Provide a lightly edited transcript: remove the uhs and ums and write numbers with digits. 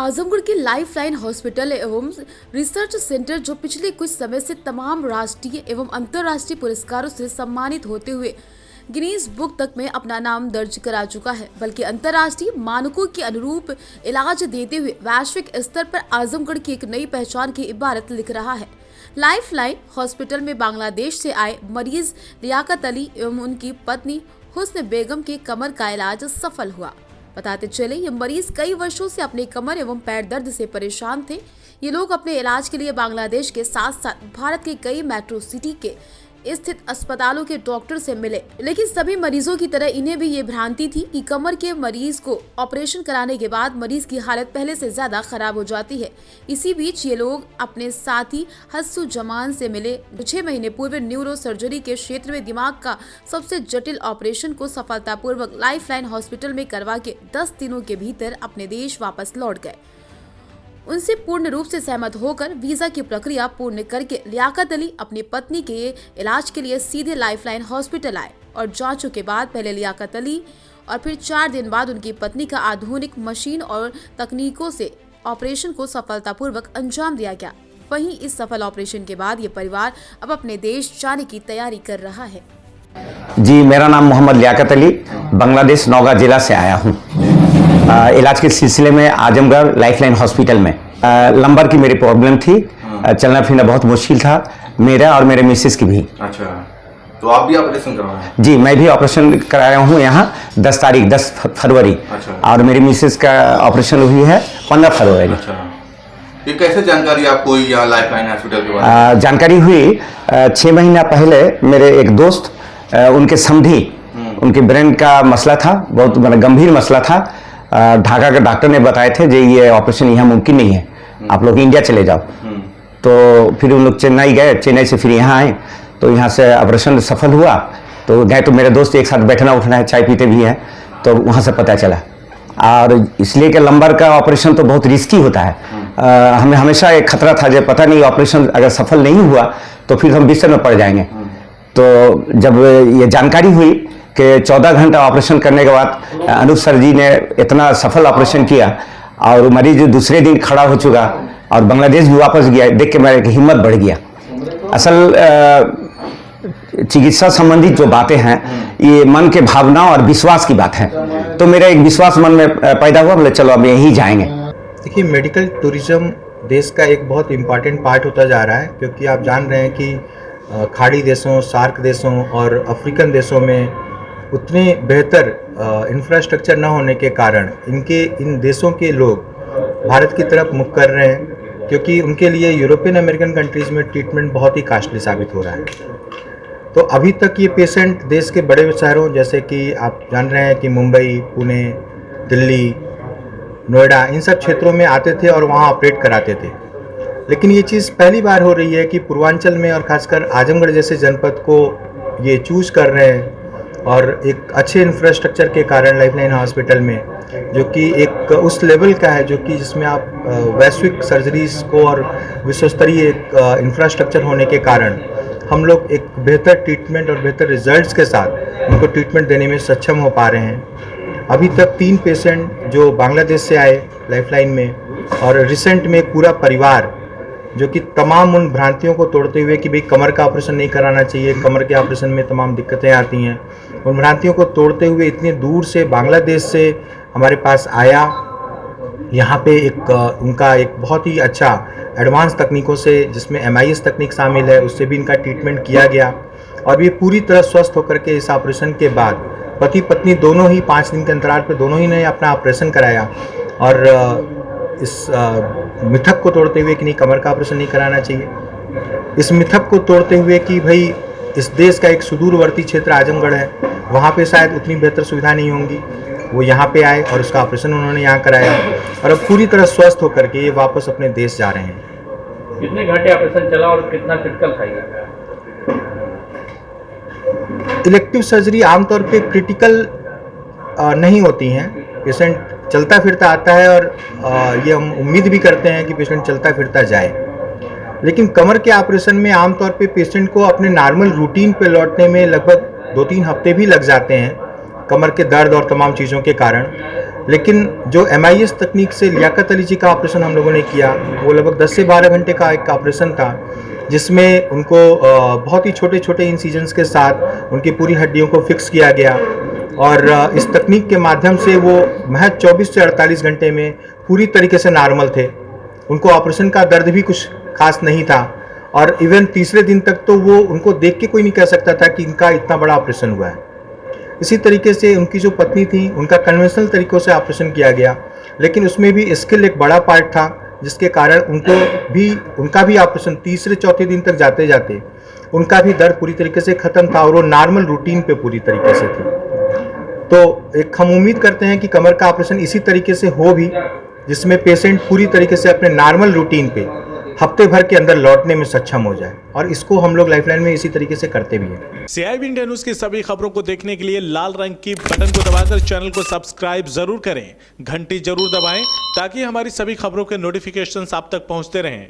आजमगढ़ के lifeline hospital एवं research centre जो पिछले कुछ समय से तमाम राष्ट्रीय एवं अंतर्राष्ट्रीय पुरस्कारों से सम्मानित होते हुए गिनीज बुक तक में अपना नाम दर्ज करा चुका है, बल्कि अंतर्राष्ट्रीय मानकों के अनुरूप इलाज देते हुए वैश्विक स्तर पर आजमगढ़ की एक नई पहचान की इबारत लिख रहा है। लाइफलाइन हॉस्पिटल में बांग्लादेश से आए मरीज लियाकत अली एवं उनकी पत्नी हुस्न बेगम के कमर का इलाज सफल हुआ। बताते चले ये मरीज कई वर्षों से अपने कमर एवं पैर दर्द से परेशान थे। ये लोग अपने इलाज के लिए बांग्लादेश के साथ साथ भारत के कई मेट्रो सिटी के स्थित अस्पतालों के डॉक्टर से मिले, लेकिन सभी मरीजों की तरह इन्हें भी ये भ्रांति थी कि कमर के मरीज को ऑपरेशन कराने के बाद मरीज की हालत पहले से ज्यादा खराब हो जाती है। इसी बीच ये लोग अपने साथी हस्सू जमान से मिले, 6 महीने पूर्व न्यूरो सर्जरी के क्षेत्र में दिमाग का सबसे जटिल ऑपरेशन को सफलतापूर्वक लाइफलाइन हॉस्पिटल में करवा के 10 दिनों के भीतर अपने देश वापस लौट गए। उनसे पूर्ण रूप से सहमत होकर वीजा की प्रक्रिया पूर्ण करके लियाकत अली अपनी पत्नी के इलाज के लिए सीधे लाइफलाइन हॉस्पिटल आए और जांचों के बाद पहले लियाकत अली और फिर 4 दिन बाद उनकी पत्नी का आधुनिक मशीन और तकनीकों से ऑपरेशन को सफलतापूर्वक अंजाम दिया गया। वहीं इस सफल ऑपरेशन के बाद ये परिवार अब अपने देश जाने की तैयारी कर रहा है। जी, मेरा नाम मोहम्मद लियाकत अली, बांग्लादेश नौगां जिला से आया हूँ। इलाज के सिलसिले में आजमगढ़ लाइफलाइन हॉस्पिटल में लंबर की मेरी प्रॉब्लम थी। चलना फिरना बहुत मुश्किल था, मेरा और मेरे मिसेस की भी। अच्छा, तो आप भी ऑपरेशन करवाए? जी, मैं भी ऑपरेशन कराया हूँ यहाँ 10 फरवरी। अच्छा। और मेरी मिसेस का ऑपरेशन हुई है 15 फरवरी। अच्छा, ये कैसे जानकारी आपको यहाँ लाइफलाइन हॉस्पिटल के बारे में? जानकारी हुई 6 महीना पहले मेरे एक दोस्त, उनके समधी, उनके ब्रेन का मसला था, बहुत गंभीर मसला था। ढाका के डॉक्टर ने बताए थे जी ये ऑपरेशन यहाँ मुमकिन नहीं है, आप लोग इंडिया चले जाओ। तो फिर उन लोग चेन्नई गए, चेन्नई से फिर यहाँ आए, तो यहाँ से ऑपरेशन सफल हुआ। तो गए तो मेरे दोस्त एक साथ बैठना उठना है, चाय पीते भी हैं, तो वहाँ से पता चला। और इसलिए कि लंबर का ऑपरेशन तो बहुत रिस्की होता है। हमें हमेशा एक खतरा था जो पता नहीं ऑपरेशन अगर सफल नहीं हुआ तो फिर हम बिस्तर में पड़ जाएंगे। तो जब ये जानकारी हुई कि 14 घंटा ऑपरेशन करने के बाद अनूप सर जी ने इतना सफल ऑपरेशन किया और मरीज दूसरे दिन खड़ा हो चुका और बांग्लादेश भी वापस गया, देख के मेरी हिम्मत बढ़ गया। असल चिकित्सा संबंधित जो बातें हैं ये मन के भावना और विश्वास की बात है, तो मेरा एक विश्वास मन में पैदा हुआ, बोले चलो अब यहीं जाएंगे। देखिए, मेडिकल टूरिज्म देश का एक बहुत इम्पॉर्टेंट पार्ट होता जा रहा है, क्योंकि आप जान रहे हैं कि खाड़ी देशों, सार्क देशों और अफ्रीकन देशों में उतने बेहतर इंफ्रास्ट्रक्चर न होने के कारण इन देशों के लोग भारत की तरफ मुख कर रहे हैं, क्योंकि उनके लिए यूरोपियन अमेरिकन कंट्रीज़ में ट्रीटमेंट बहुत ही कॉस्टली साबित हो रहा है। तो अभी तक ये पेशेंट देश के बड़े शहरों जैसे कि आप जान रहे हैं कि मुंबई, पुणे, दिल्ली, नोएडा, इन सब क्षेत्रों में आते थे और वहाँ ऑपरेट कराते थे। लेकिन ये चीज़ पहली बार हो रही है कि पूर्वांचल में और ख़ासकर आजमगढ़ जैसे जनपद को ये चूज कर रहे हैं, और एक अच्छे इंफ्रास्ट्रक्चर के कारण लाइफलाइन हॉस्पिटल में, जो कि एक उस लेवल का है जो कि जिसमें आप वैश्विक सर्जरीज को और विश्वस्तरीय एक इंफ्रास्ट्रक्चर होने के कारण हम लोग एक बेहतर ट्रीटमेंट और बेहतर रिजल्ट्स के साथ उनको ट्रीटमेंट देने में सक्षम हो पा रहे हैं। अभी तक 3 पेशेंट जो बांग्लादेश से आए लाइफलाइन में, और रिसेंट में एक पूरा परिवार जो कि तमाम उन भ्रांतियों को तोड़ते हुए कि भाई कमर का ऑपरेशन नहीं कराना चाहिए, कमर के ऑपरेशन में तमाम दिक्कतें आती हैं, उन भ्रांतियों को तोड़ते हुए इतनी दूर से बांग्लादेश से हमारे पास आया। यहाँ पे उनका एक बहुत ही अच्छा एडवांस तकनीकों से, जिसमें MIS तकनीक शामिल है, उससे भी इनका ट्रीटमेंट किया गया और ये पूरी तरह स्वस्थ होकर के इस ऑपरेशन के बाद पति पत्नी दोनों ही 5 दिन के अंतराल पर दोनों ही ने अपना ऑपरेशन कराया। और इस मिथक को तोड़ते हुए कि नहीं कमर का ऑपरेशन नहीं कराना चाहिए, इस मिथक को तोड़ते हुए कि भाई इस देश का एक सुदूरवर्ती क्षेत्र आजमगढ़ है, वहाँ पे शायद उतनी बेहतर सुविधा नहीं होंगी, वो यहाँ पे आए और उसका ऑपरेशन उन्होंने यहाँ कराया और अब पूरी तरह स्वस्थ होकर के ये वापस अपने देश जा रहे हैं। कितने घंटे ऑपरेशन चला और कितना क्रिटिकल था ये? इलेक्टिव सर्जरी आमतौर पे क्रिटिकल नहीं होती हैं, पेशेंट चलता फिरता आता है और ये हम उम्मीद भी करते हैं कि पेशेंट चलता फिरता जाए। लेकिन कमर के ऑपरेशन में आमतौर पे पेशेंट को अपने नॉर्मल रूटीन पे लौटने में लगभग 2-3 हफ्ते भी लग जाते हैं, कमर के दर्द और तमाम चीज़ों के कारण। लेकिन जो MIS तकनीक से लियाकत अली जी का ऑपरेशन हम लोगों ने किया, वो लगभग 10 से 12 घंटे का एक ऑपरेशन था, जिसमें उनको बहुत ही छोटे छोटे इंसिजन्स के साथ उनकी पूरी हड्डियों को फिक्स किया गया और इस तकनीक के माध्यम से वो महज 24 से 48 घंटे में पूरी तरीके से नॉर्मल थे। उनको ऑपरेशन का दर्द भी कुछ खास नहीं था और इवन तीसरे दिन तक तो वो उनको देख के कोई नहीं कह सकता था कि इनका इतना बड़ा ऑपरेशन हुआ है। इसी तरीके से उनकी जो पत्नी थी, उनका कन्वेंशनल तरीक़ों से ऑपरेशन किया गया, लेकिन उसमें भी स्किल एक बड़ा पार्ट था, जिसके कारण उनका भी ऑपरेशन तीसरे चौथे दिन तक जाते जाते उनका भी दर्द पूरी तरीके से ख़त्म था और वो नॉर्मल रूटीन पे पूरी तरीके से थे। तो एक हम उम्मीद करते हैं कि कमर का ऑपरेशन इसी तरीके से हो भी, जिसमें पेशेंट पूरी तरीके से अपने नॉर्मल रूटीन पे हफ्ते भर के अंदर लौटने में सक्षम हो जाए, और इसको हम लोग लाइफलाइन में इसी तरीके से करते भी हैं। CIB इंडिया न्यूज की सभी खबरों को देखने के लिए लाल रंग की बटन को दबाकर चैनल को सब्सक्राइब जरूर करें, घंटी जरूर दबाएं ताकि हमारी सभी खबरों के नोटिफिकेशंस आप तक पहुंचते रहें।